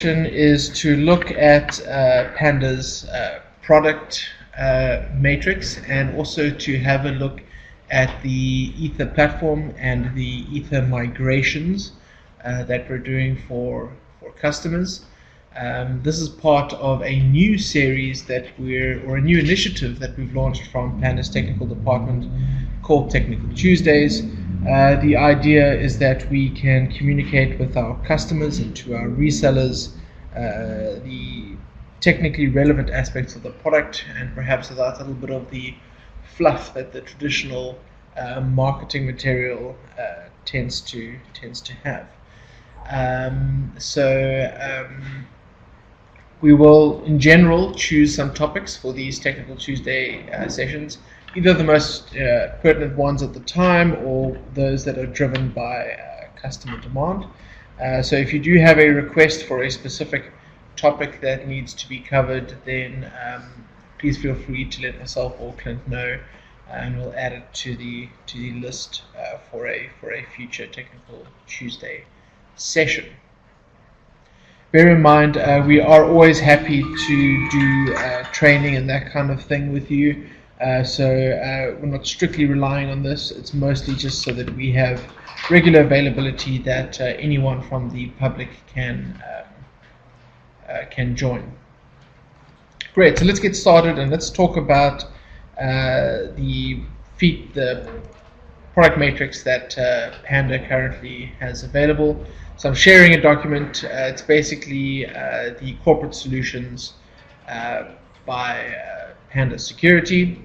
Is to look at Panda's product matrix, and also to have a look at the Aether platform and the Aether migrations that we're doing for customers. This is part of a new series that a new initiative that we've launched from Panda's technical department called Technical Tuesdays. The idea is that we can communicate with our customers and to our resellers the technically relevant aspects of the product, and perhaps without a little bit of the fluff that the traditional marketing material tends to have. We will, in general, choose some topics for these Technical Tuesday sessions, either the most pertinent ones at the time or those that are driven by customer demand. So if you do have a request for a specific topic that needs to be covered, then please feel free to let myself or Clint know, and we'll add it to the list for a future Technical Tuesday session. Bear in mind, we are always happy to do training and that kind of thing with you. So we're not strictly relying on this. It's mostly just so that we have regular availability that anyone from the public can join. Great, so let's get started and let's talk about the product matrix that Panda currently has available. So I'm sharing a document. It's basically the corporate solutions by Panda Security.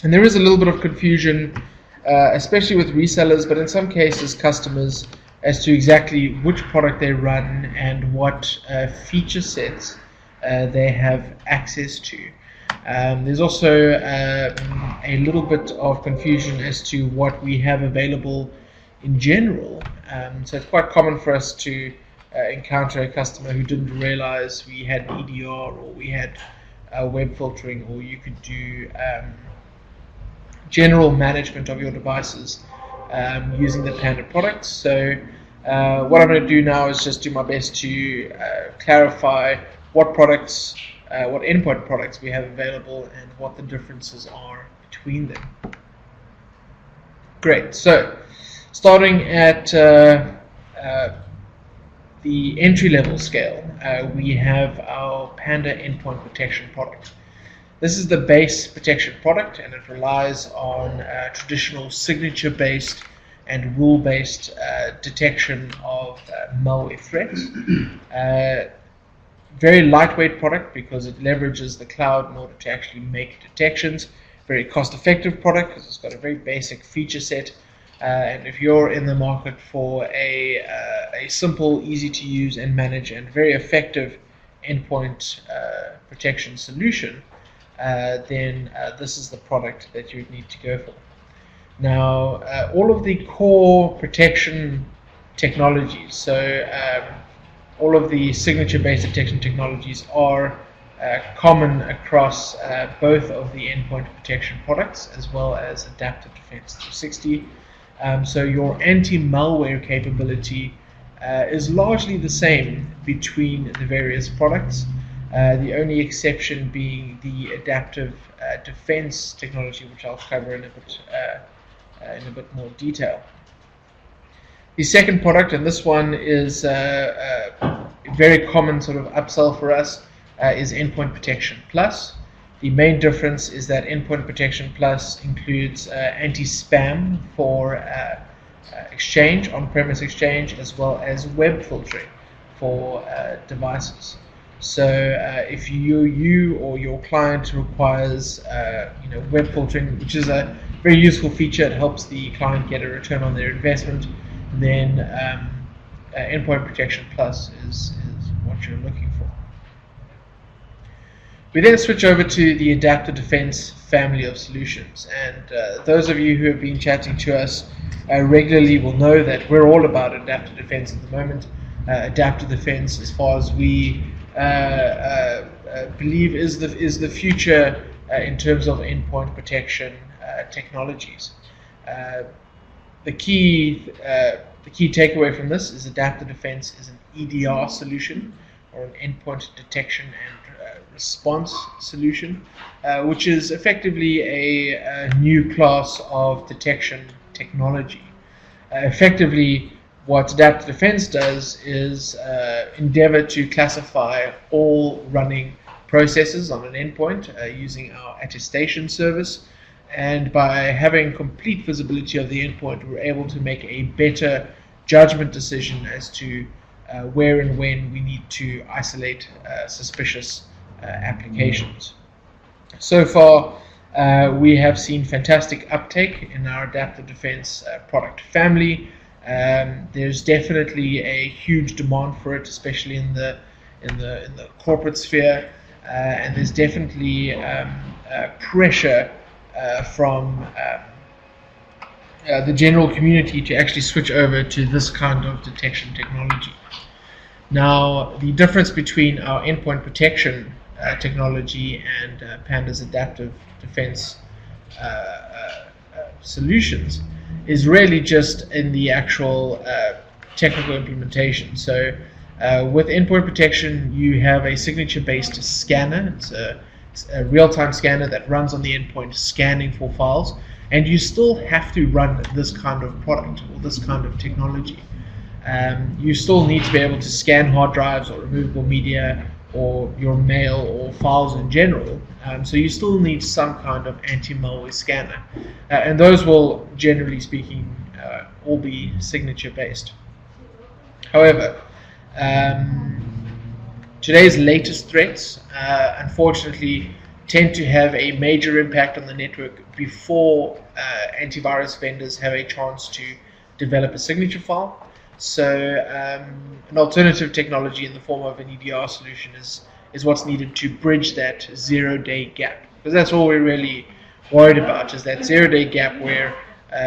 And there is a little bit of confusion, especially with resellers, but in some cases customers, as to exactly which product they run and what feature sets they have access to. There's also a little bit of confusion as to what we have available in general. So it's quite common for us to encounter a customer who didn't realize we had EDR, or we had web filtering, or you could do general management of your devices using the Panda products. So what I'm going to do now is just do my best to clarify what products, what endpoint products we have available, and what the differences are between them. Great. So starting at the entry-level scale, we have our Panda Endpoint Protection product. This is the base protection product, and it relies on traditional signature-based and rule-based detection of malware threats. Very lightweight product because it leverages the cloud in order to actually make detections. Very cost-effective product because it's got a very basic feature set. And if you're in the market for a simple, easy-to-use and manage and very effective endpoint protection solution, then this is the product that you would need to go for. Now, all of the core protection technologies, so all of the signature-based detection technologies are common across both of the endpoint protection products, as well as Adaptive Defense 360. So your anti-malware capability is largely the same between the various products. The only exception being the adaptive defense technology, which I'll cover in a bit more detail. The second product, and this one is a very common sort of upsell for us, is Endpoint Protection Plus. The main difference is that Endpoint Protection Plus includes anti-spam for Exchange, on-premise Exchange, as well as web filtering for devices. So if you or your client requires web filtering, which is a very useful feature, it helps the client get a return on their investment, then Endpoint Protection Plus is what you're looking for. We then switch over to the Adaptive Defense family of solutions, and those of you who have been chatting to us regularly will know that we're all about Adaptive Defense at the moment. Adaptive Defense, as far as we believe, is the future in terms of endpoint protection technologies. the key takeaway from this is Adaptive Defense is an EDR solution, or an endpoint detection and response solution, which is effectively a new class of detection technology. Effectively, what Adaptive Defense does is endeavor to classify all running processes on an endpoint using our attestation service, and by having complete visibility of the endpoint, we're able to make a better judgment decision as to where and when we need to isolate suspicious applications. So far, we have seen fantastic uptake in our Adaptive Defense product family. There's definitely a huge demand for it, especially in the corporate sphere, and there's definitely pressure from the general community to actually switch over to this kind of detection technology. Now, the difference between our endpoint protection technology and Panda's Adaptive Defense solutions is really just in the actual technical implementation. So with endpoint protection, you have a signature-based scanner. It's a real-time scanner that runs on the endpoint, scanning for files, and you still have to run this kind of product or this kind of technology. You still need to be able to scan hard drives or removable media or your mail or files in general. So you still need some kind of anti-malware scanner, and those will, generally speaking, all be signature-based. However, today's latest threats, unfortunately, tend to have a major impact on the network before antivirus vendors have a chance to develop a signature file. So an alternative technology in the form of an EDR solution is what's needed to bridge that 0-day gap. Because that's all we're really worried about, is that 0-day gap where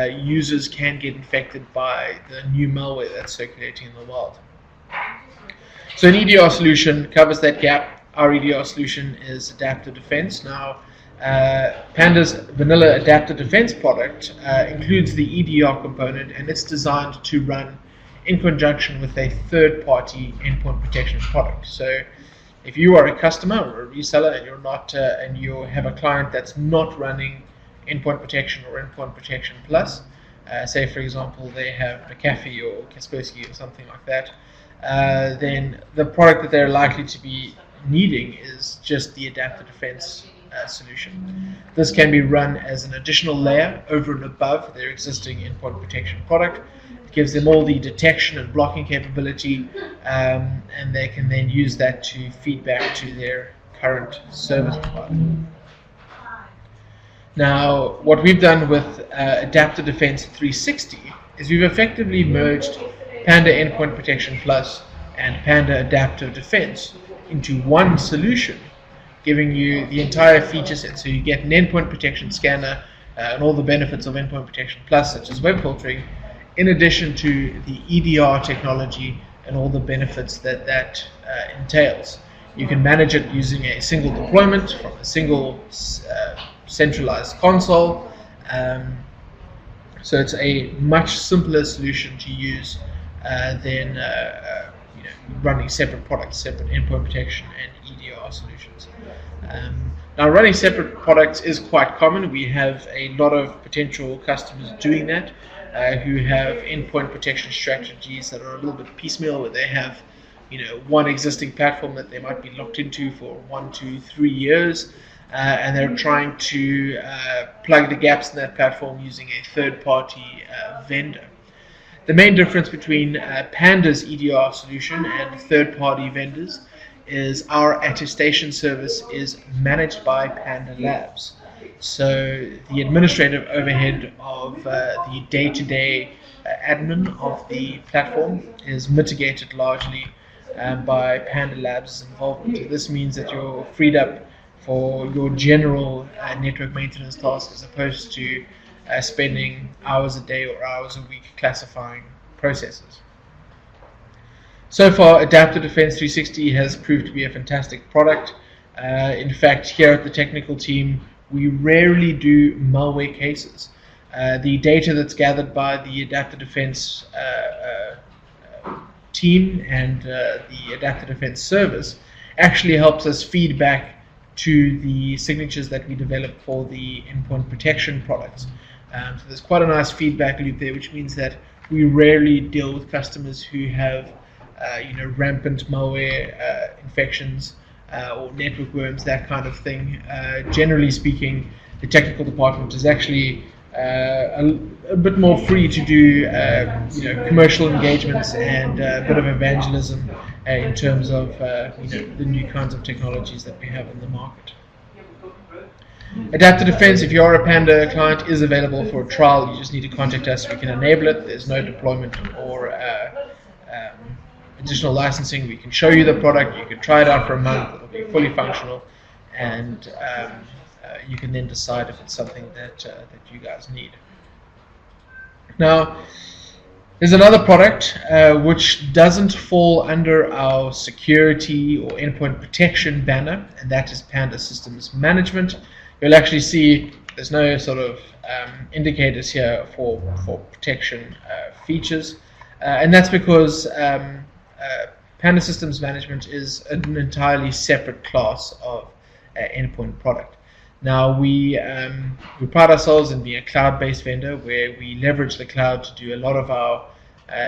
users can get infected by the new malware that's circulating in the world. So an EDR solution covers that gap. Our EDR solution is Adaptive Defense. Now, Panda's vanilla Adaptive Defense product includes the EDR component, and it's designed to run in conjunction with a third-party endpoint protection product. So if you are a customer or a reseller and you're not and you have a client that's not running endpoint protection or endpoint protection plus, say for example they have McAfee or Kaspersky or something like that, then the product that they're likely to be needing is just the Adaptive Defense solution. This can be run as an additional layer over and above their existing endpoint protection product. It gives them all the detection and blocking capability, and they can then use that to feed back to their current service provider. Now, what we've done with Adaptive Defense 360 is we've effectively merged Panda Endpoint Protection Plus and Panda Adaptive Defense into one solution, giving you the entire feature set. So you get an endpoint protection scanner and all the benefits of Endpoint Protection Plus, such as web filtering, in addition to the EDR technology and all the benefits that entails. You can manage it using a single deployment from a single centralized console. So it's a much simpler solution to use than running separate products, separate endpoint protection and EDR solutions. Now, running separate products is quite common. We have a lot of potential customers doing that who have endpoint protection strategies that are a little bit piecemeal, where they have one existing platform that they might be locked into for 1 to 3 years, and they're trying to plug the gaps in that platform using a third-party vendor. The main difference between Panda's EDR solution and third-party vendors is our attestation service is managed by Panda Labs. So the administrative overhead of the day-to-day admin of the platform is mitigated largely by Panda Labs' involvement. So this means that you're freed up for your general network maintenance tasks, as opposed to spending hours a day or hours a week classifying processes. So far, Adaptive Defense 360 has proved to be a fantastic product. In fact, here at the technical team, we rarely do malware cases. The data that's gathered by the Adaptive Defense team and the Adaptive Defense service actually helps us feed back to the signatures that we develop for the endpoint protection products. So there's quite a nice feedback loop there, which means that we rarely deal with customers who have rampant malware infections or network worms, that kind of thing. Generally speaking, the technical department is actually a bit more free to do commercial engagements and a bit of evangelism in terms of the new kinds of technologies that we have in the market. Adaptive Defense, if you are a Panda client, is available for a trial. You just need to contact us. We can enable it. There's no deployment or additional licensing. We can show you the product. You can try it out for a month. It'll be fully functional, and you can then decide if it's something that you guys need. Now, there's another product which doesn't fall under our security or endpoint protection banner, and that is Panda Systems Management. You'll actually see there's no sort of indicators here for protection features, and that's because Panda Systems Management is an entirely separate class of endpoint product. Now, we pride ourselves in being a cloud-based vendor where we leverage the cloud to do a lot of our,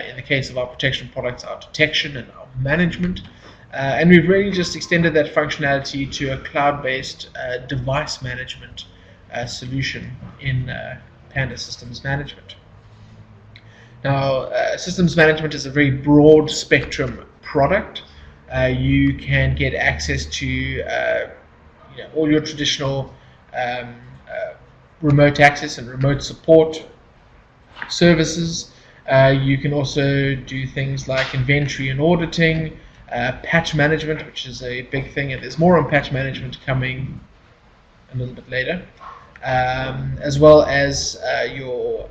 in the case of our protection products, our detection and our management. And we've really just extended that functionality to a cloud-based device management solution in Panda Systems Management. Now, systems management is a very broad spectrum product. You can get access to all your traditional remote access and remote support services. You can also do things like inventory and auditing, patch management, which is a big thing, and there's more on patch management coming a little bit later, as well as your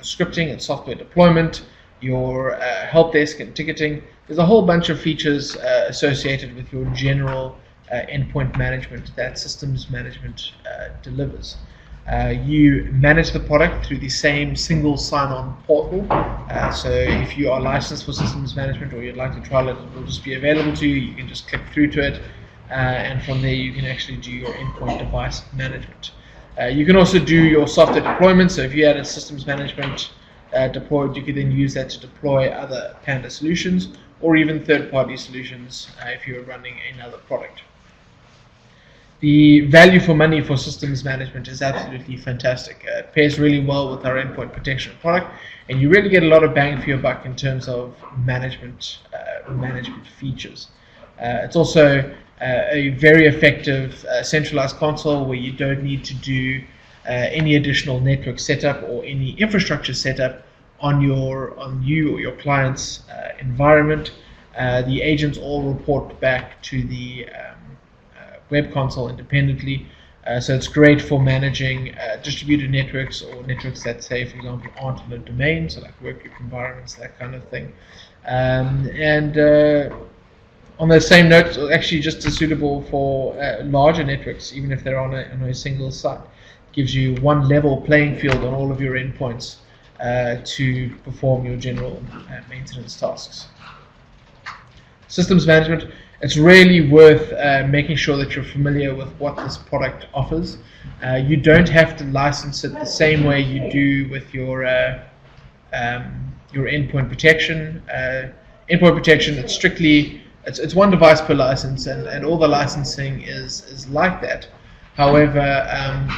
scripting and software deployment, your help desk and ticketing. There's a whole bunch of features associated with your general endpoint management that systems management delivers. You manage the product through the same single sign-on portal. So if you are licensed for systems management or you'd like to trial it, it will just be available to you. You can just click through to it, and from there you can actually do your endpoint device management. You can also do your software deployment. So if you had a systems management deployed, you could then use that to deploy other Panda solutions or even third-party solutions if you're running another product. The value for money for systems management is absolutely fantastic. It pairs really well with our endpoint protection product, and you really get a lot of bang for your buck in terms of management features. It's also a very effective centralized console where you don't need to do any additional network setup or any infrastructure setup on you or your client's environment. The agents all report back to the web console independently, so it's great for managing distributed networks or networks that, say, for example, aren't in a domain, so like workgroup environments, that kind of thing. On the same note, it's actually just as suitable for larger networks, even if they're on a single site. It gives you one level playing field on all of your endpoints to perform your general maintenance tasks. Systems management, it's really worth making sure that you're familiar with what this product offers. You don't have to license it the same way you do with your endpoint protection. Endpoint protection, it's strictly it's one device per license, and all the licensing is like that. However,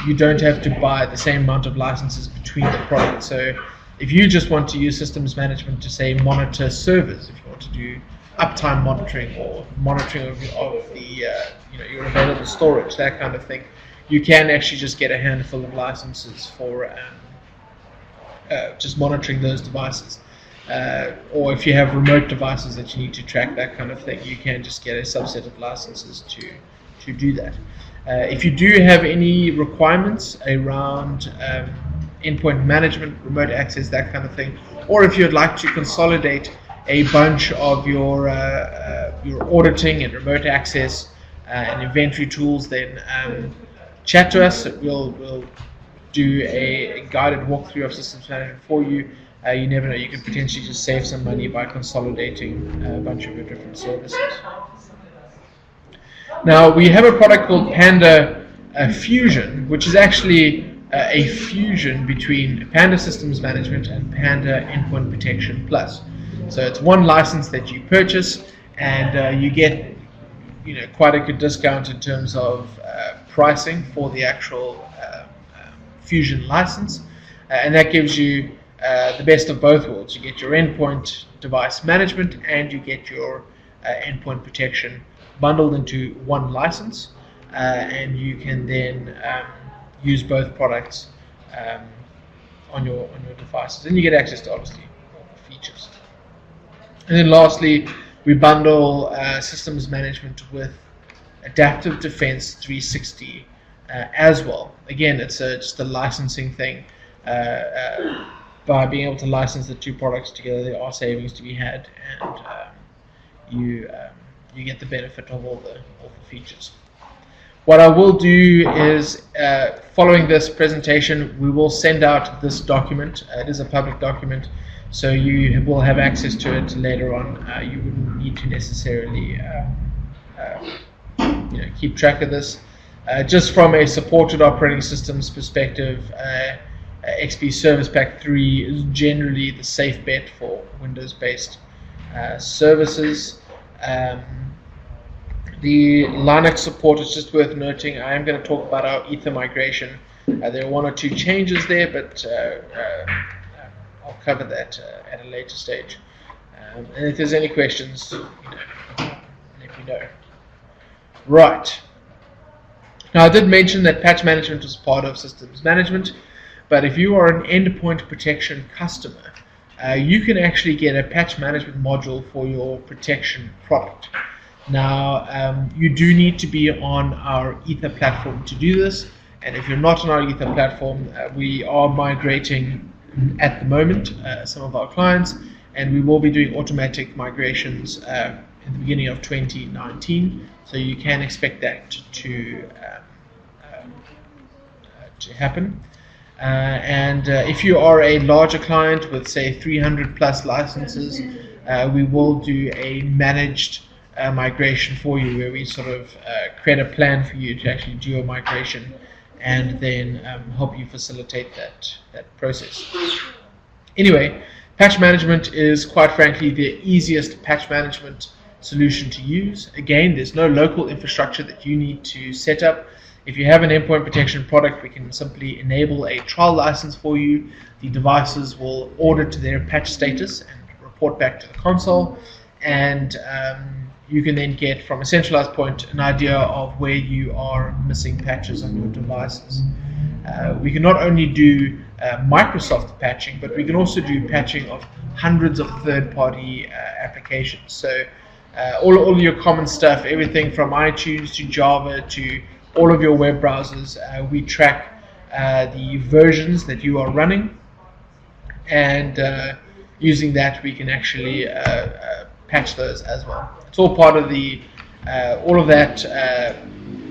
you don't have to buy the same amount of licenses between the products. So if you just want to use systems management to, say, monitor servers, if you want to do uptime monitoring or monitoring of the your available storage, that kind of thing, you can actually just get a handful of licenses for just monitoring those devices. Or if you have remote devices that you need to track, that kind of thing, you can just get a subset of licenses to do that. If you do have any requirements around endpoint management, remote access, that kind of thing, or if you'd like to consolidate a bunch of your auditing and remote access and inventory tools, then chat to us. We'll do a guided walkthrough of systems management for you. You never know, you could potentially just save some money by consolidating a bunch of your different services. Now, we have a product called Panda Fusion, which is actually a fusion between Panda Systems Management and Panda Endpoint Protection Plus. So it's one license that you purchase, and you get quite a good discount in terms of pricing for the actual Fusion license, and that gives you the best of both worlds. You get your endpoint device management and you get your endpoint protection bundled into one license, and you can then use both products on your devices, and you get access to obviously all the features. And then lastly, we bundle systems management with Adaptive Defense 360 as well. Again, it's just a licensing thing. By being able to license the two products together, there are savings to be had, and you get the benefit of all the features. What I will do is, following this presentation, we will send out this document. It is a public document, so you will have access to it later on. You wouldn't need to necessarily keep track of this. Just from a supported operating systems perspective, XP Service Pack 3 is generally the safe bet for Windows-based services. The Linux support is just worth noting. I am going to talk about our Aether migration. There are one or two changes there, but I'll cover that at a later stage. And if there's any questions, let me know. Right. Now, I did mention that patch management was part of systems management, but if you are an endpoint protection customer, you can actually get a patch management module for your protection product. Now, you do need to be on our Aether platform to do this, and if you're not on our Aether platform, we are migrating at the moment some of our clients, and we will be doing automatic migrations in the beginning of 2019, so you can expect that to happen. And if you are a larger client with, say, 300 plus licenses, we will do a managed migration for you, where we sort of create a plan for you to actually do your migration and then help you facilitate that process. Anyway, patch management is quite frankly the easiest patch management solution to use. Again, there's no local infrastructure that you need to set up. If you have an endpoint protection product, we can simply enable a trial license for you. The devices will audit their patch status and report back to the console, and you can then get from a centralized point an idea of where you are missing patches on your devices. We can not only do Microsoft patching, but we can also do patching of hundreds of third-party applications. So all your common stuff, everything from iTunes to Java to all of your web browsers, we track the versions that you are running, and using that we can actually patch those as well. It's all part of the all of that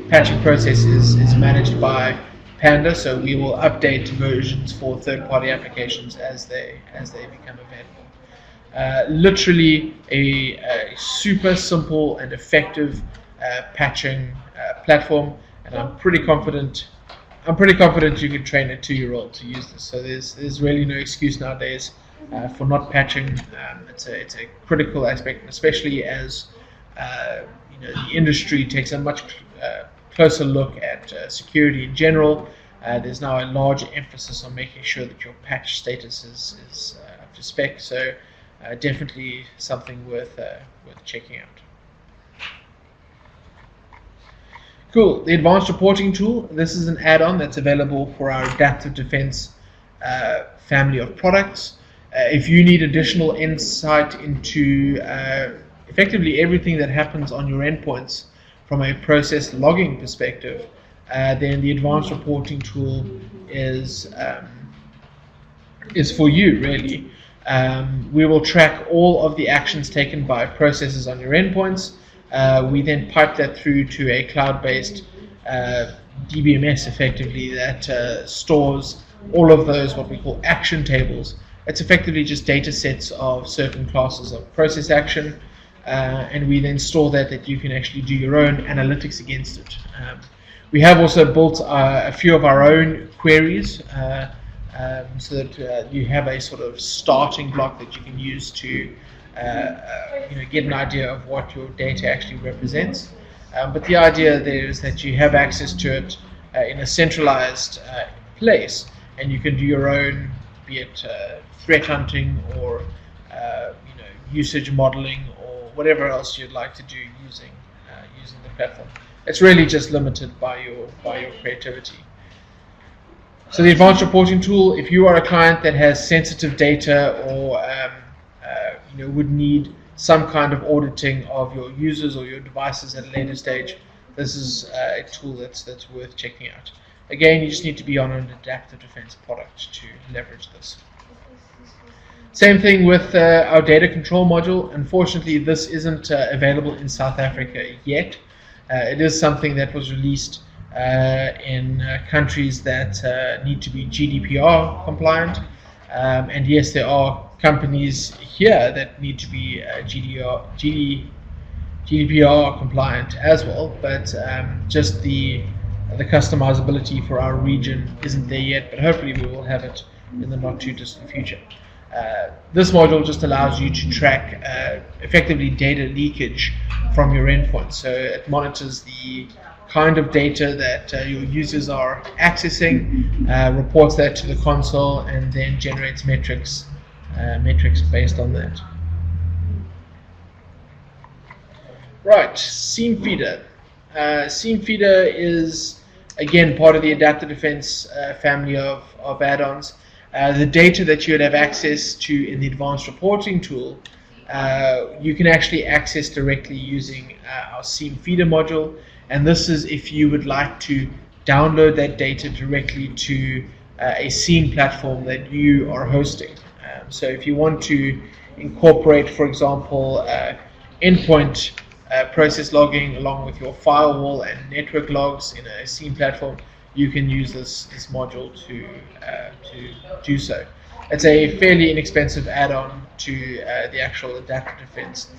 patching process is managed by Panda, so we will update versions for third-party applications as they become available. Literally a super simple and effective patching platform, and I'm pretty confident you can train a 2-year-old to use this. So there's really no excuse nowadays for not patching. It's a critical aspect, especially as the industry takes a much closer look at security in general. There's now a large emphasis on making sure that your patch status is up to spec. So definitely something worth checking out. Cool. The Advanced Reporting Tool. This is an add-on that's available for our Adaptive Defense family of products. If you need additional insight into effectively everything that happens on your endpoints from a process logging perspective, then the Advanced Reporting Tool is for you, really. We will track all of the actions taken by processes on your endpoints. We then pipe that through to a cloud-based DBMS effectively that stores all of those what we call action tables. It's effectively just data sets of certain classes of process action, and we then store that you can actually do your own analytics against it. We have also built a few of our own queries so that you have a sort of starting block that you can use to get an idea of what your data actually represents. But the idea there is that you have access to it in a centralized place, and you can do your own, be it threat hunting or usage modeling or whatever else you'd like to do using the platform. It's really just limited by your creativity. So the advanced reporting tool, if you are a client that has sensitive data or would need some kind of auditing of your users or your devices at a later stage, this is a tool that's worth checking out. Again, you just need to be on an adaptive defense product to leverage this. Same thing with our data control module. Unfortunately, this isn't available in South Africa yet. It is something that was released in countries that need to be GDPR compliant. And yes, there are companies here that need to be GDPR compliant as well, but just the customizability for our region isn't there yet, but hopefully we will have it in the not too distant future. This module just allows you to track effectively data leakage from your endpoint. So it monitors the kind of data that your users are accessing, reports that to the console, and then generates metrics based on that. Right, Seam Feeder. Seam Feeder is again part of the Adaptive Defense family of add-ons. The data that you would have access to in the advanced reporting tool, you can actually access directly using our Seam Feeder module, and this is if you would like to download that data directly to a Seam platform that you are hosting. So if you want to incorporate, for example, endpoint process logging along with your firewall and network logs in a Seam platform, you can use this module to do so. It's a fairly inexpensive add-on to the actual Adaptive Defense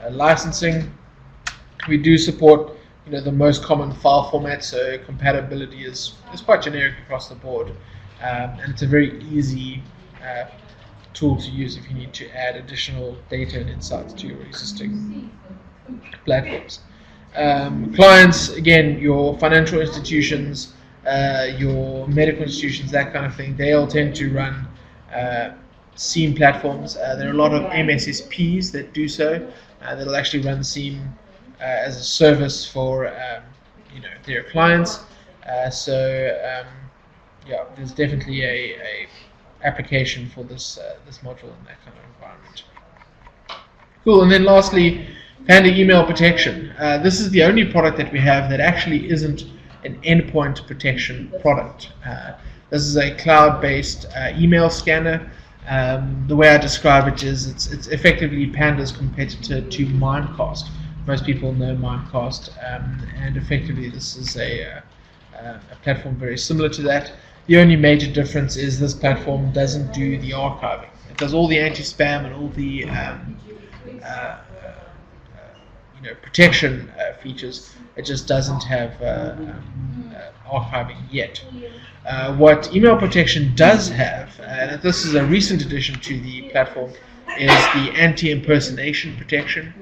licensing. We do support the most common file format, so compatibility is quite generic across the board, and it's a very easy tool to use if you need to add additional data and insights to your existing platforms. Clients, again, your financial institutions, your medical institutions, that kind of thing, they all tend to run Seam platforms. There are a lot of MSSPs that do so. That'll actually run Seam as a service for their clients. Yeah, there's definitely a application for this module in that kind of environment. Cool. And then lastly, Panda Email Protection. This is the only product that we have that actually isn't an endpoint protection product. This is a cloud-based email scanner. The way I describe it is it's effectively Panda's competitor to Mimecast. Most people know Mimecast, and effectively this is a platform very similar to that. The only major difference is this platform doesn't do the archiving. It does all the anti-spam and all the protection features. It just doesn't have archiving yet. What email protection does have, and this is a recent addition to the platform, is the anti-impersonation protection.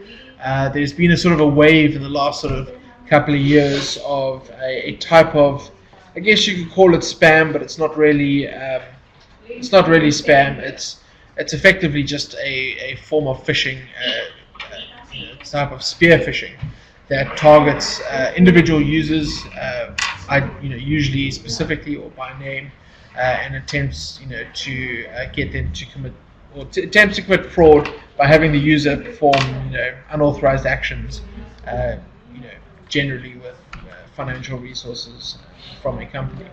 There's been a sort of a wave in the last sort of couple of years of a type of, I guess you could call it spam, but it's not really spam. It's effectively just a form of phishing, type of spear phishing that targets individual users, usually specifically or by name, and attempts to get them to commit or attempts to commit fraud by having the user perform unauthorized actions, generally with financial resources from a company.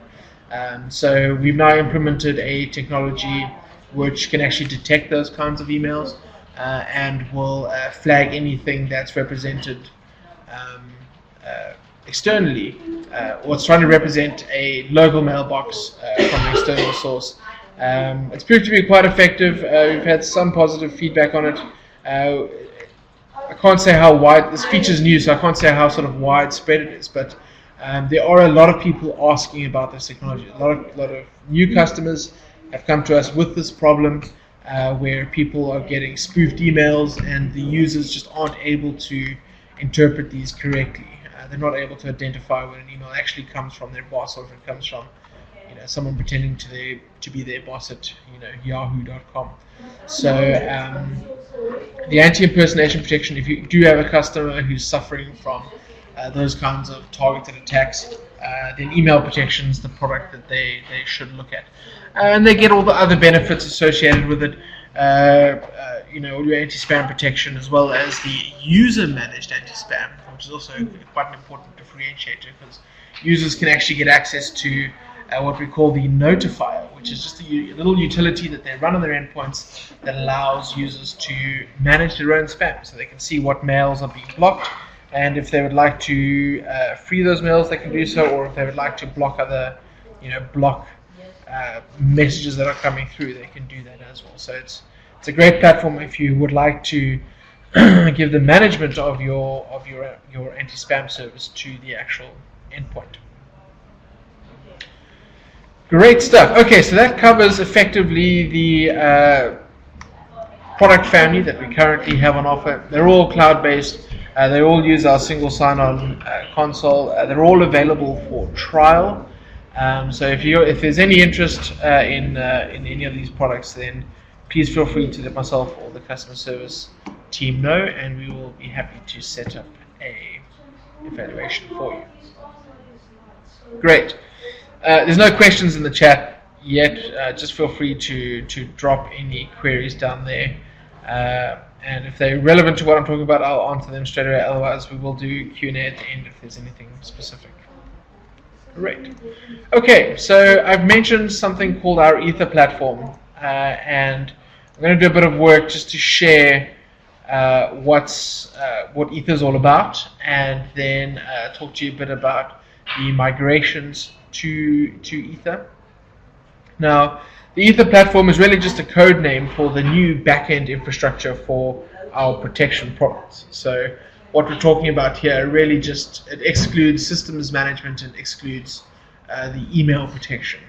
So we've now implemented a technology which can actually detect those kinds of emails and will flag anything that's represented externally or it's trying to represent a local mailbox from an external source. It's proved to be quite effective. We've had some positive feedback on it. I can't say how wide, this feature's new, so I can't say how sort of widespread it is, but there are a lot of people asking about this technology. A lot of new customers have come to us with this problem, where people are getting spoofed emails and the users just aren't able to interpret these correctly. They're not able to identify when an email actually comes from their boss, or if it comes from someone pretending to be their boss at yahoo.com. So the anti-impersonation protection, if you do have a customer who's suffering from those kinds of targeted attacks, then email protection is the product that they should look at. And they get all the other benefits associated with it, all your anti-spam protection, as well as the user-managed anti-spam, which is also quite an important differentiator, because users can actually get access to what we call the notifier, which is just a little utility that they run on their endpoints that allows users to manage their own spam, so they can see what mails are being blocked, and if they would like to free those mails, they can do so, or if they would like to block other, messages that are coming through, they can do that as well. So it's a great platform if you would like to give the management of your anti-spam service to the actual endpoint. Great stuff. Okay, so that covers effectively the product family that we currently have on offer. They're all cloud-based. They all use our single sign-on console. They're all available for trial. So if there's any interest in any of these products, then please feel free to let myself or the customer service team know, and we will be happy to set up a evaluation for you. Great. There's no questions in the chat yet. Just feel free to drop any queries down there. And if they're relevant to what I'm talking about, I'll answer them straight away. Otherwise, we will do Q&A at the end if there's anything specific. Great. Okay, so I've mentioned something called our Aether platform. And I'm going to do a bit of work just to share what Aether is all about, and then talk to you a bit about the migrations to Aether. Now, the Aether platform is really just a code name for the new back-end infrastructure for our protection products. So what we're talking about here really just, it excludes systems management and excludes the email protection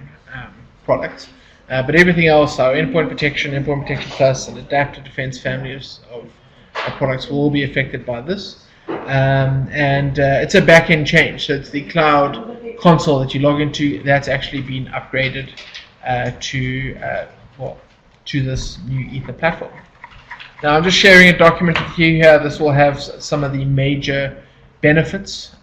products. But everything else, our Endpoint Protection Plus, and Adaptive Defense family of products will all be affected by this. It's a back-end change, so it's the cloud console that you log into that's actually been upgraded to this new Aether platform. Now I'm just sharing a document with you here. This will have some of the major benefits.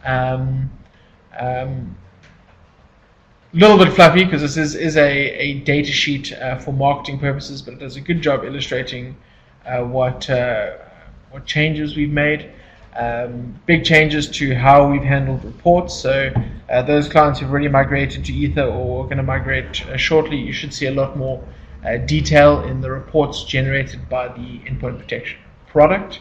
Little bit fluffy because this is a data sheet for marketing purposes, but it does a good job illustrating what changes we've made. Big changes to how we've handled reports. So those clients who've already migrated to Aether or are going to migrate shortly, you should see a lot more detail in the reports generated by the Endpoint Protection product.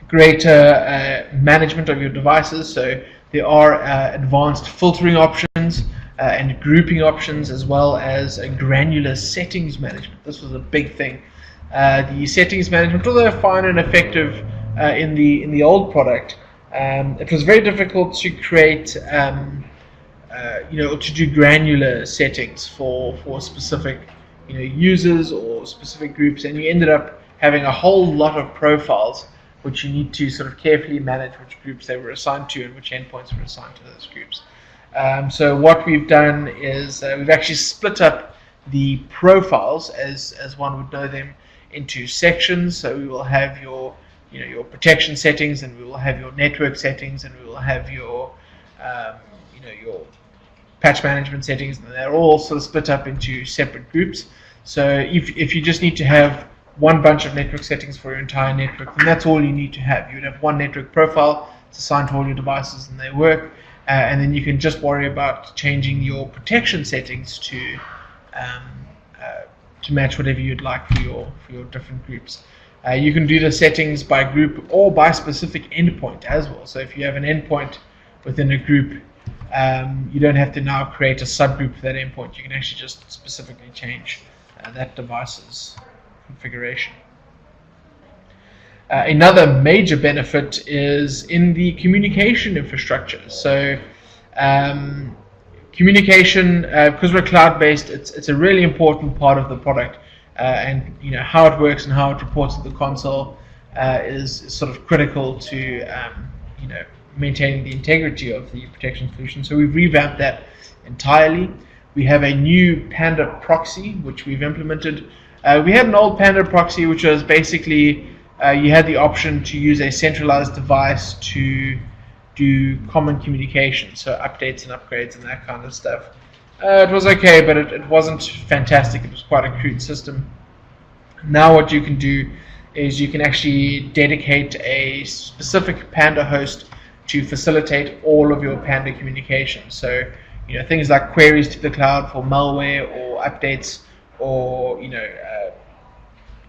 Greater management of your devices. So there are advanced filtering options and grouping options, as well as granular settings management. This was a big thing. The settings management, although fine and effective in the old product, it was very difficult to create, to do granular settings for specific, users or specific groups, and you ended up having a whole lot of profiles which you need to sort of carefully manage which groups they were assigned to and which endpoints were assigned to those groups. So what we've done is we've actually split up the profiles, as one would know them, into sections. So we will have your protection settings, and we will have your network settings, and we will have your your patch management settings, and they're all sort of split up into separate groups. So if you just need to have one bunch of network settings for your entire network, then that's all you need to have. You would have one network profile, it's assigned to all your devices, and they work. And then you can just worry about changing your protection settings to match whatever you'd like for your different groups. You can do the settings by group or by specific endpoint as well. So if you have an endpoint within a group, you don't have to now create a subgroup for that endpoint. You can actually just specifically change that device's configuration. Another major benefit is in the communication infrastructure. So communication, because we're cloud-based, it's a really important part of the product, and how it works and how it reports to the console is sort of critical to maintaining the integrity of the protection solution. So we've revamped that entirely. We have a new Panda Proxy, which we've implemented. We had an old Panda Proxy, which was basically you had the option to use a centralized device to do common communication, so updates and upgrades and that kind of stuff. It was okay, but it wasn't fantastic. It was quite a crude system. Now what you can do is you can actually dedicate a specific Panda host to facilitate all of your Panda communications. So things like queries to the cloud for malware or updates or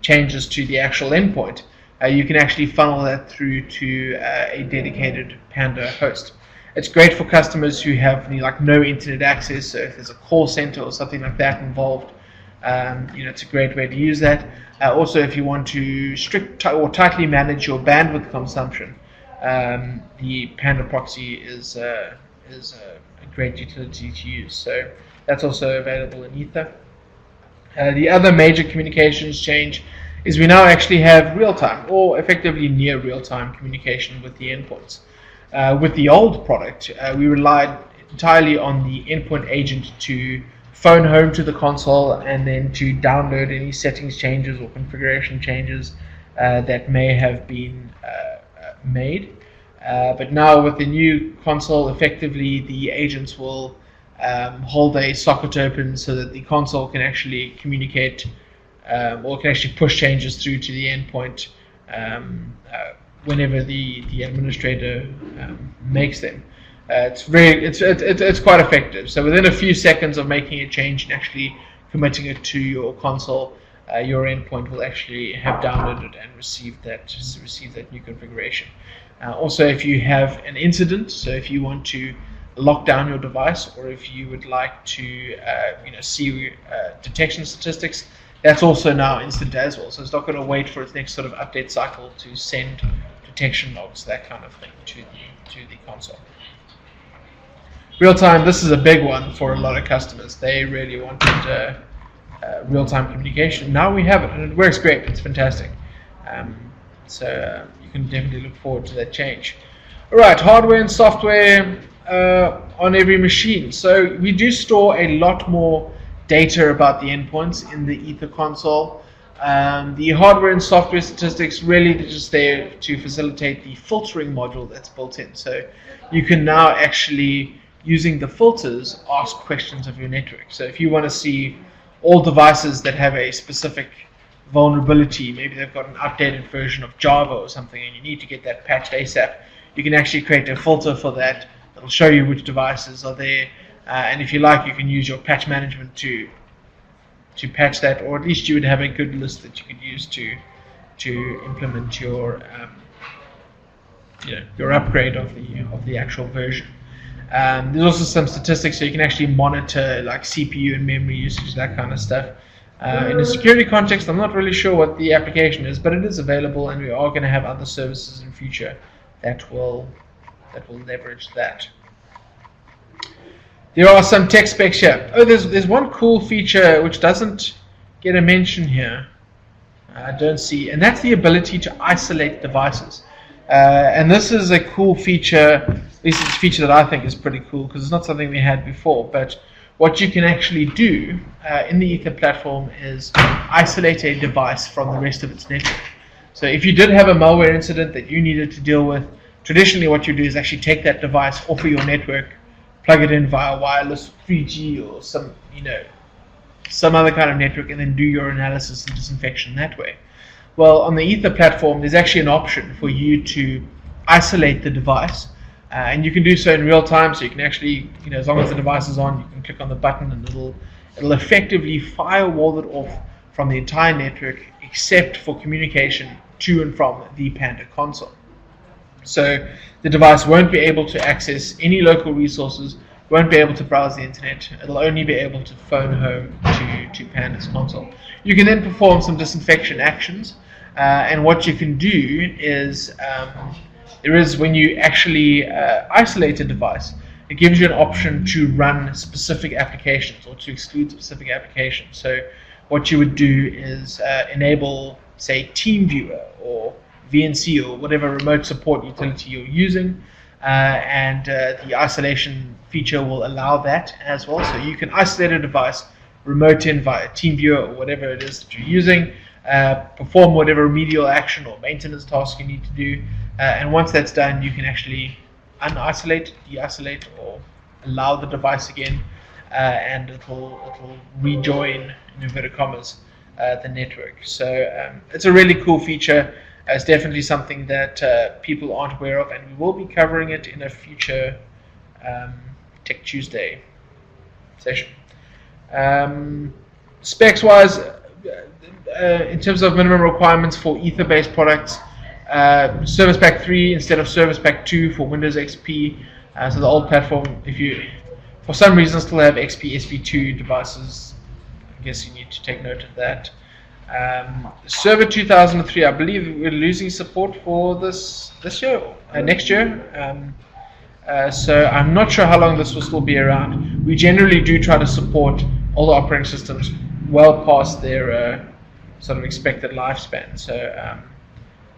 changes to the actual endpoint. You can actually funnel that through to a dedicated Panda host. It's great for customers who have no internet access. So if there's a call center or something like that involved, it's a great way to use that. Also, if you want to tightly manage your bandwidth consumption, the Panda Proxy is a great utility to use. So that's also available in Aether. The other major communications change is we now actually have real-time, or effectively near real-time communication with the endpoints. With the old product, we relied entirely on the endpoint agent to phone home to the console and then to download any settings changes or configuration changes that may have been made. But now with the new console, effectively the agents will hold a socket open so that the console can actually communicate or can actually push changes through to the endpoint whenever the administrator makes them. It's quite effective. So within a few seconds of making a change and actually committing it to your console, your endpoint will actually have downloaded and received that new configuration. Also, if you have an incident, so if you want to lock down your device, or if you would like to see detection statistics, that's also now instant as well. So it's not going to wait for its next sort of update cycle to send detection logs, that kind of thing, to the console. Real time, this is a big one for a lot of customers. They really wanted real-time communication. Now we have it, and it works great. It's fantastic. So you can definitely look forward to that change. All right, hardware and software on every machine. So we do store a lot more data about the endpoints in the Aether console. The hardware and software statistics really are just there to facilitate the filtering module that's built in. So you can now actually, using the filters, ask questions of your network. So if you want to see all devices that have a specific vulnerability, maybe they've got an updated version of Java or something and you need to get that patched ASAP, you can actually create a filter for that. It'll show you which devices are there, and if you like, you can use your patch management to patch that, or at least you would have a good list that you could use to implement your upgrade of the actual version. There's also some statistics, so you can actually monitor like CPU and memory usage, that kind of stuff. In a security context, I'm not really sure what the application is, but it is available, and we are going to have other services in future that will leverage that. There are some tech specs here. Oh, there's one cool feature which doesn't get a mention here. I don't see, and that's the ability to isolate devices. And this is a cool feature. At least it's a feature that I think is pretty cool because it's not something we had before. But what you can actually do in the Aether platform is isolate a device from the rest of its network. So if you did have a malware incident that you needed to deal with, traditionally what you do is actually take that device off of your network, plug it in via wireless 3G or some other kind of network, and then do your analysis and disinfection that way. Well, on the Aether platform, there's actually an option for you to isolate the device, and you can do so in real time. So you can actually, as long as the device is on, you can click on the button, and it'll effectively firewall it off from the entire network, except for communication to and from the Panda console. So the device won't be able to access any local resources, won't be able to browse the internet. It'll only be able to phone home to Panda's console. You can then perform some disinfection actions, and what you can do is when you actually isolate a device, it gives you an option to run specific applications or to exclude specific applications. So what you would do is enable, say, TeamViewer or VNC or whatever remote support utility you're using, and the isolation feature will allow that as well. So you can isolate a device, remote in via TeamViewer or whatever it is that you're using, perform whatever remedial action or maintenance task you need to do, and once that's done, you can actually unisolate, de-isolate, or allow the device again, and it'll rejoin, in inverted commas, the network. So it's a really cool feature. It's definitely something that people aren't aware of, and we will be covering it in a future Tech Tuesday session. Specs-wise, in terms of minimum requirements for Ether-based products, Service Pack 3 instead of Service Pack 2 for Windows XP. So the old platform, if you, for some reason, still have XP SP2 devices, I guess you need to take note of that. Server 2003, I believe we're losing support for this year, next year. So I'm not sure how long this will still be around. We generally do try to support all the operating systems well past their sort of expected lifespan. So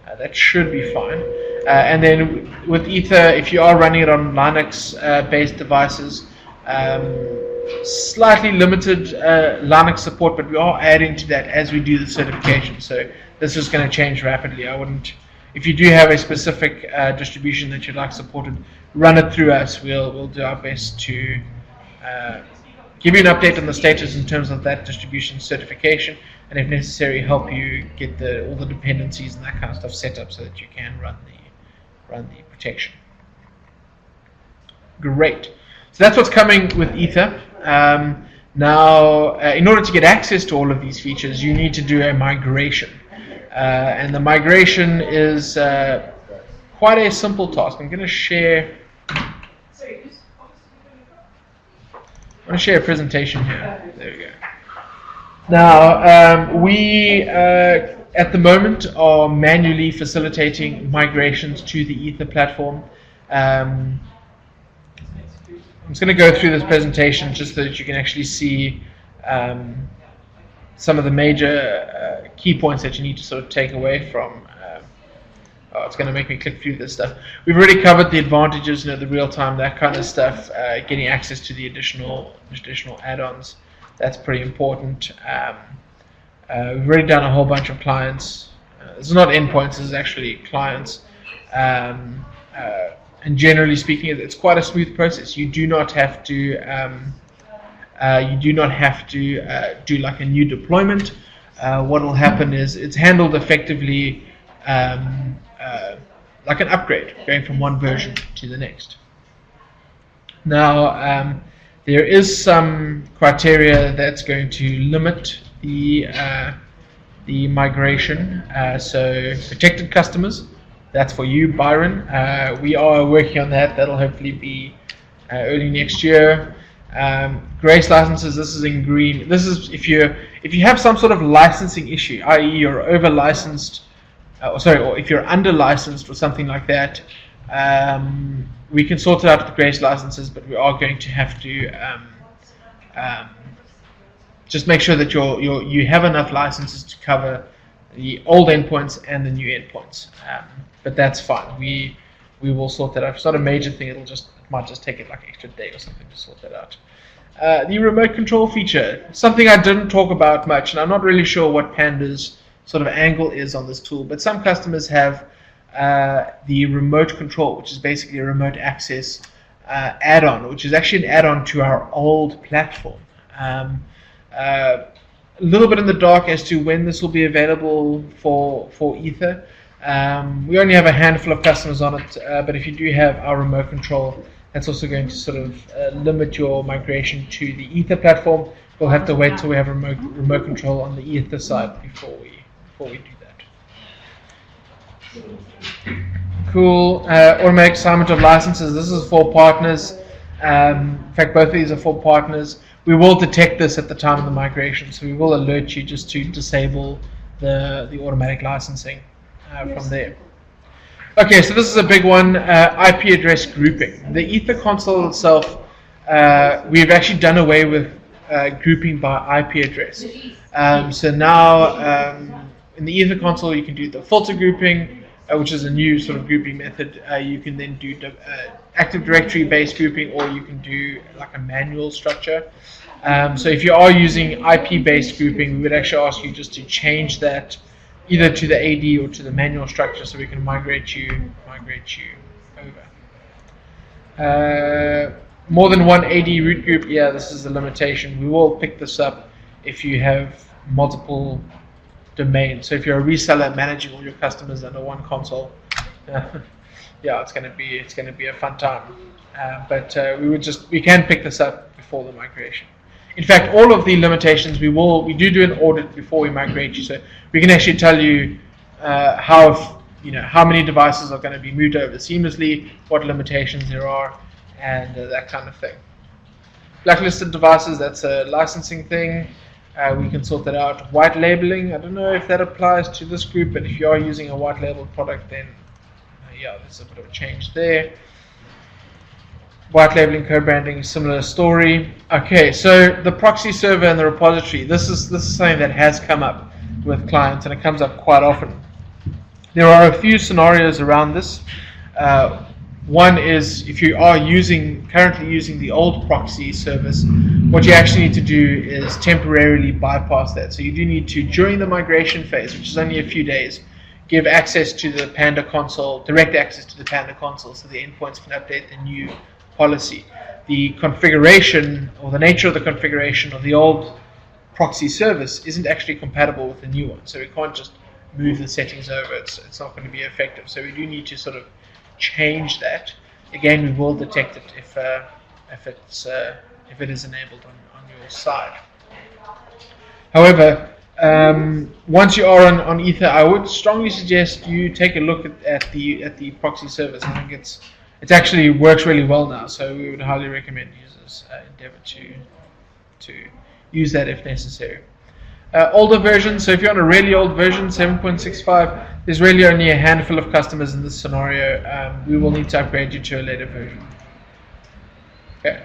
that should be fine. And then with Aether, if you are running it on Linux-based devices, slightly limited Linux support, but we are adding to that as we do the certification. So this is going to change rapidly. I wouldn't, if you do have a specific distribution that you'd like supported, run it through us. We'll do our best to give you an update on the status in terms of that distribution certification, and if necessary, help you get all the dependencies and that kind of stuff set up so that you can run the protection. Great. So that's what's coming with Aether. Now, in order to get access to all of these features, you need to do a migration. And the migration is quite a simple task. I'm going to share a presentation here. There we go. Now, we at the moment are manually facilitating migrations to the Aether platform. I'm just going to go through this presentation just so that you can actually see some of the major key points that you need to sort of take away from. It's going to make me click through this stuff. We've already covered the advantages, the real time, that kind of stuff, getting access to the additional add-ons. That's pretty important. We've already done a whole bunch of clients. This is not endpoints, this is actually clients. And generally speaking, it's quite a smooth process. You do not have to do like a new deployment. What will happen is it's handled effectively like an upgrade, going from one version to the next. Now, there is some criteria that's going to limit the migration. So protected customers, that's for you, Byron. We are working on that. That'll hopefully be early next year. Grace licenses, this is in green. This is if you have some sort of licensing issue, i.e. you're over licensed, or if you're under licensed or something like that, we can sort it out with the Grace licenses, but we are going to have to just make sure that you have enough licenses to cover the old endpoints and the new endpoints. But that's fine. We will sort that out. If it's not a major thing, it might just take it like an extra day or something to sort that out. The remote control feature, something I didn't talk about much, and I'm not really sure what Panda's sort of angle is on this tool, but some customers have the remote control, which is basically a remote access add-on, which is actually an add-on to our old platform. A little bit in the dark as to when this will be available for Aether. We only have a handful of customers on it, but if you do have our remote control, that's also going to sort of limit your migration to the Aether platform. We'll have to wait till we have remote control on the Aether side before we do that. Cool. Automatic assignment of licenses. This is for partners. In fact, both of these are for partners. We will detect this at the time of the migration, so we will alert you just to disable the automatic licensing from there. Okay, so this is a big one, IP address grouping. The Aether console itself, we've actually done away with grouping by IP address. So now in the Aether console you can do the filter grouping, which is a new sort of grouping method. You can then do Active Directory based grouping, or you can do like a manual structure. So if you are using IP based grouping, we would actually ask you just to change that either to the AD or to the manual structure, so we can migrate you over. More than one AD root group, yeah, this is a limitation. We will pick this up if you have multiple domains. So if you're a reseller managing all your customers under one console, yeah, it's going to be a fun time. But we can pick this up before the migration. In fact, all of the limitations we do an audit before we migrate you, so we can actually tell you how many devices are going to be moved over seamlessly, what limitations there are, and that kind of thing. Blacklisted devices, that's a licensing thing. We can sort that out. White labeling, I don't know if that applies to this group, but if you are using a white labeled product, then yeah, there's a bit of a change there. White labeling, co-branding, similar story. Okay, so the proxy server and the repository. This is something that has come up with clients, and it comes up quite often. There are a few scenarios around this. One is if you are currently using the old proxy service, what you actually need to do is temporarily bypass that. So you do need to, during the migration phase, which is only a few days, give access to the Panda console, direct access to the Panda console, so the endpoints can update the new policy. The configuration or the nature of the configuration of the old proxy service isn't actually compatible with the new one, so we can't just move the settings over. It's not going to be effective. So we do need to sort of change that. Again, we will detect it if it is enabled on your side. However, once you are on Aether, I would strongly suggest you take a look at the proxy service. I think it actually works really well now, so we would highly recommend users endeavor to use that if necessary. Older versions, so if you're on a really old version, 7.65, there's really only a handful of customers in this scenario. We will need to upgrade you to a later version. Okay.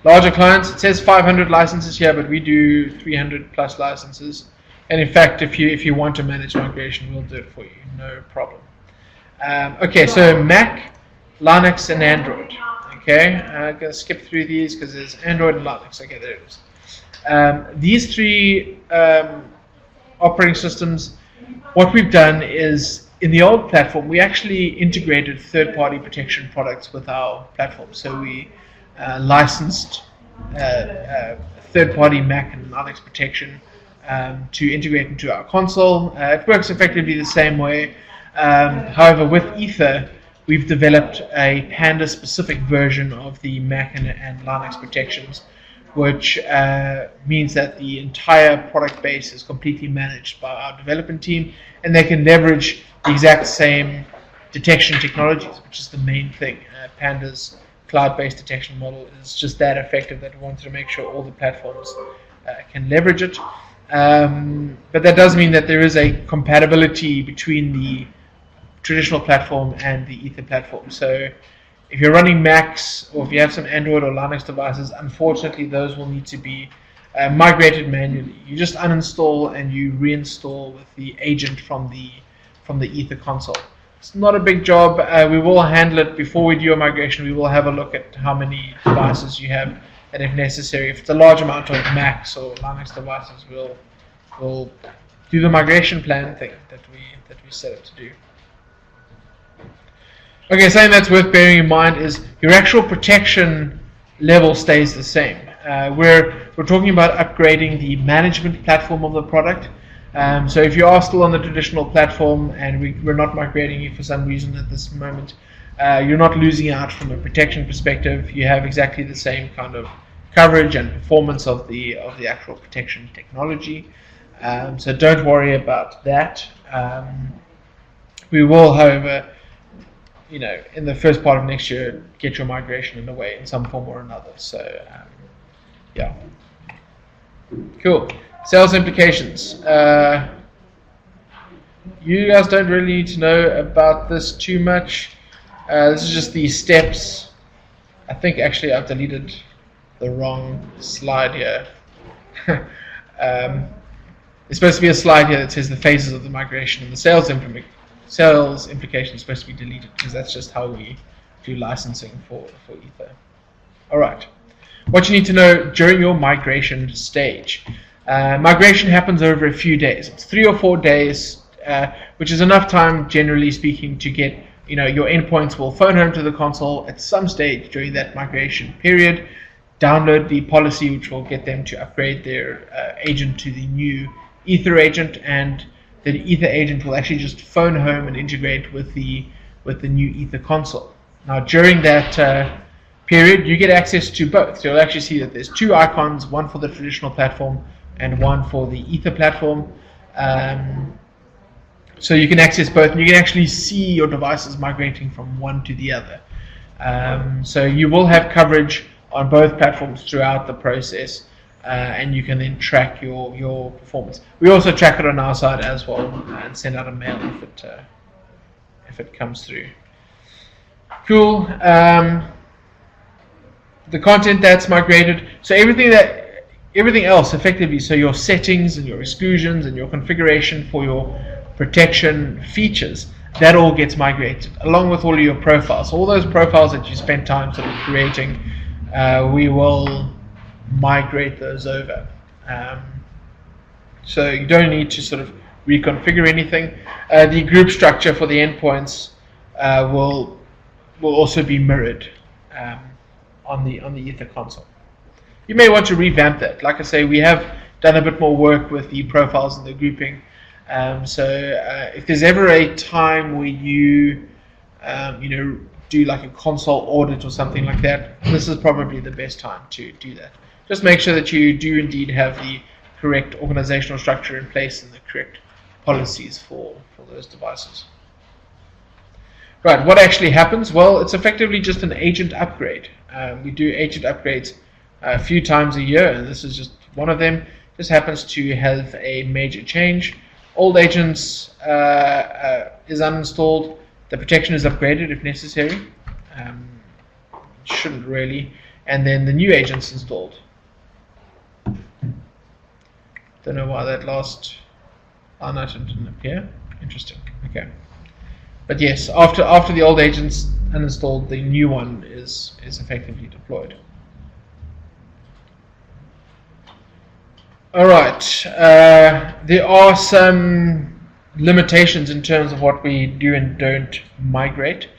Larger clients, it says 500 licenses here, but we do 300 plus licenses. And in fact, if you want to manage migration, we'll do it for you, no problem. Okay, so Mac, Linux, and Android. Okay, I'm going to skip through these because there's Android and Linux. Okay, there it is. These three operating systems, what we've done is, in the old platform, we actually integrated third-party protection products with our platform. So we licensed third-party Mac and Linux protection to integrate into our console. It works effectively the same way. However, with Aether, we've developed a Panda-specific version of the Mac and Linux protections, which means that the entire product base is completely managed by our development team, and they can leverage the exact same detection technologies, which is the main thing. Panda's cloud-based detection model is just that effective that we wanted to make sure all the platforms can leverage it. But that does mean that there is a compatibility between the traditional platform and the Aether platform. So if you're running Macs, or if you have some Android or Linux devices, unfortunately those will need to be migrated manually. You just uninstall and you reinstall with the agent from the Aether console. It's not a big job. We will handle it before we do your migration. We will have a look at how many devices you have, and if necessary, if it's a large amount of Macs or Linux devices, we'll do the migration plan thing that we set it to do. Okay, something that's worth bearing in mind is your actual protection level stays the same. We're talking about upgrading the management platform of the product. So if you are still on the traditional platform and we're not migrating you for some reason at this moment, you're not losing out from a protection perspective. You have exactly the same kind of coverage and performance of the actual protection technology. So don't worry about that. We will, however, in the first part of next year, get your migration underway in some form or another. So, yeah. Cool. Sales implications. You guys don't really need to know about this too much. This is just the steps. I think actually I've deleted the wrong slide here. There's supposed to be a slide here that says the phases of the migration, and the sales implication is supposed to be deleted because that's just how we do licensing for Ether. All right. What you need to know during your migration stage. Migration happens over a few days. It's 3 or 4 days, which is enough time, generally speaking, to get, your endpoints will phone home to the console at some stage during that migration period, download the policy, which will get them to upgrade their agent to the new Ether agent, and the Ether agent will actually just phone home and integrate with the new Ether console. Now, during that period, you get access to both. So you'll actually see that there's 2 icons, one for the traditional platform and one for the Ether platform. So you can access both, and you can actually see your devices migrating from one to the other. So you will have coverage on both platforms throughout the process, and you can then track your performance. We also track it on our side as well, and send out a mail if it comes through. Cool. The content that's migrated, so everything else effectively, so your settings and your exclusions and your configuration for your protection features, that all gets migrated along with all of your profiles. All those profiles that you spent time sort of creating, we will migrate those over. So you don't need to sort of reconfigure anything. The group structure for the endpoints will also be mirrored on the Ether console. You may want to revamp that. Like I say, we have done a bit more work with the profiles and the grouping. So if there's ever a time where you do like a console audit or something like that, this is probably the best time to do that. Just make sure that you do indeed have the correct organizational structure in place and the correct policies for those devices. Right, what actually happens? Well, it's effectively just an agent upgrade. We do agent upgrades a few times a year, and this is just one of them. This happens to have a major change. Old agents is uninstalled. The protection is upgraded if necessary. Shouldn't really. And then the new agent's installed. Don't know why that last line item didn't appear. Interesting. Okay. But yes, after the old agent's uninstalled, the new one is effectively deployed. All right. There are some limitations in terms of what we do and don't migrate,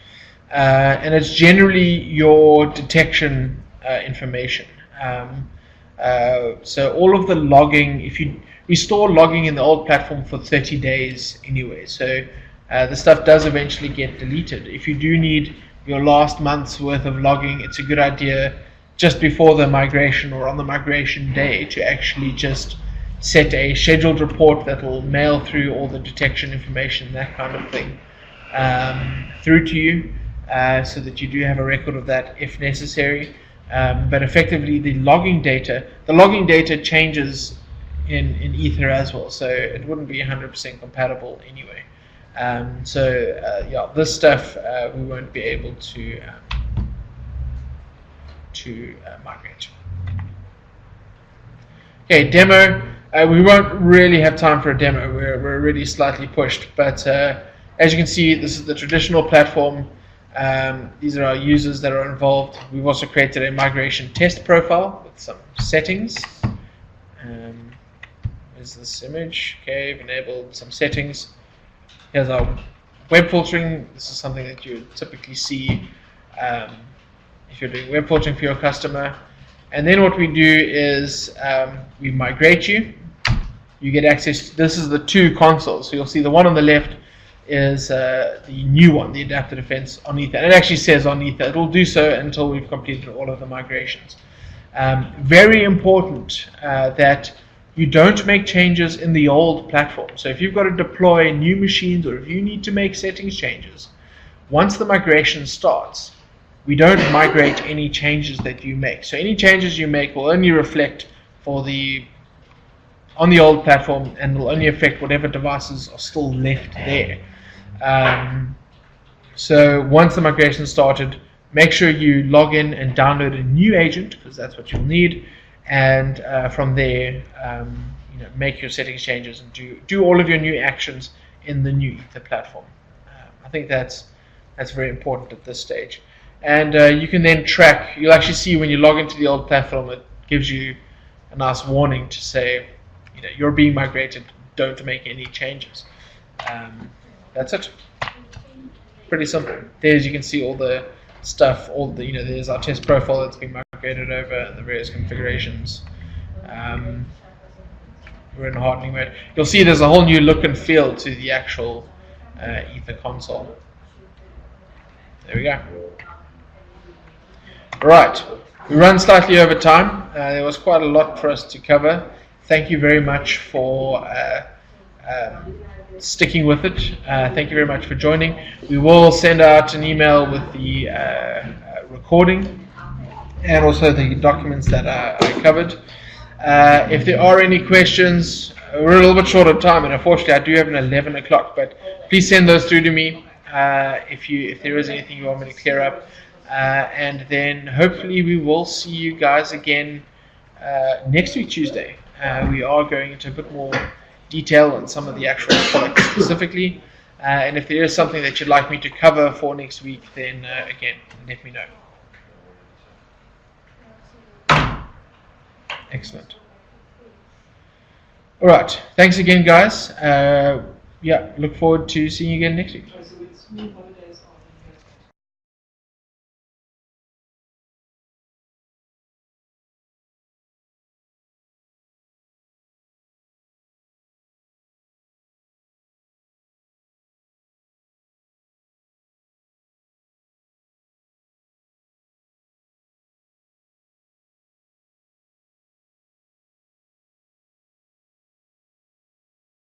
and it's generally your detection information. So all of the logging, we store logging in the old platform for 30 days anyway. So the stuff does eventually get deleted. If you do need your last month's worth of logging, it's a good idea just before the migration or on the migration day to actually just set a scheduled report that will mail through all the detection information, that kind of thing, through to you, so that you do have a record of that if necessary. But effectively the logging data changes in Ether as well, so it wouldn't be 100% compatible anyway. Yeah, this stuff we won't be able to migrate. Okay, demo. We won't really have time for a demo. We're already slightly pushed, but as you can see, this is the traditional platform. These are our users that are involved. We've also created a migration test profile with some settings. Here's this image. Okay, we've enabled some settings. Here's our web filtering. This is something that you typically see if you're doing web filtering for your customer. And then what we do is we migrate you. You get access. This is the 2 consoles. So you'll see the one on the left is the new one, the adaptive defense on Ether. And it actually says on Ether. It will do so until we've completed all of the migrations. Very important that you don't make changes in the old platform. So if you've got to deploy new machines, or if you need to make settings changes, once the migration starts, we don't migrate any changes that you make. So any changes you make will only reflect on the old platform and will only affect whatever devices are still left there. So once the migration started, make sure you log in and download a new agent, because that's what you'll need, and from there, make your settings changes and do all of your new actions in the new Aether platform. I think that's very important at this stage. And you can then track. You'll actually see when you log into the old platform, it gives you a nice warning to say, you're being migrated. Don't make any changes. That's it. Pretty simple. There, as you can see, all the stuff. There's our test profile that's been migrated over, and the various configurations. We're in hardening mode. You'll see there's a whole new look and feel to the actual Aether console. There we go. Right, we run slightly over time. There was quite a lot for us to cover. Thank you very much for sticking with it. Thank you very much for joining. We will send out an email with the recording and also the documents that I covered. If there are any questions, we're a little bit short of time, and unfortunately I do have an 11 o'clock, but please send those through to me if there is anything you want me to clear up. And then hopefully we will see you guys again next week, Tuesday. We are going into a bit more detail on some of the actual products specifically. And if there is something that you'd like me to cover for next week, then again, let me know. Excellent. All right. Thanks again, guys. Look forward to seeing you again next week.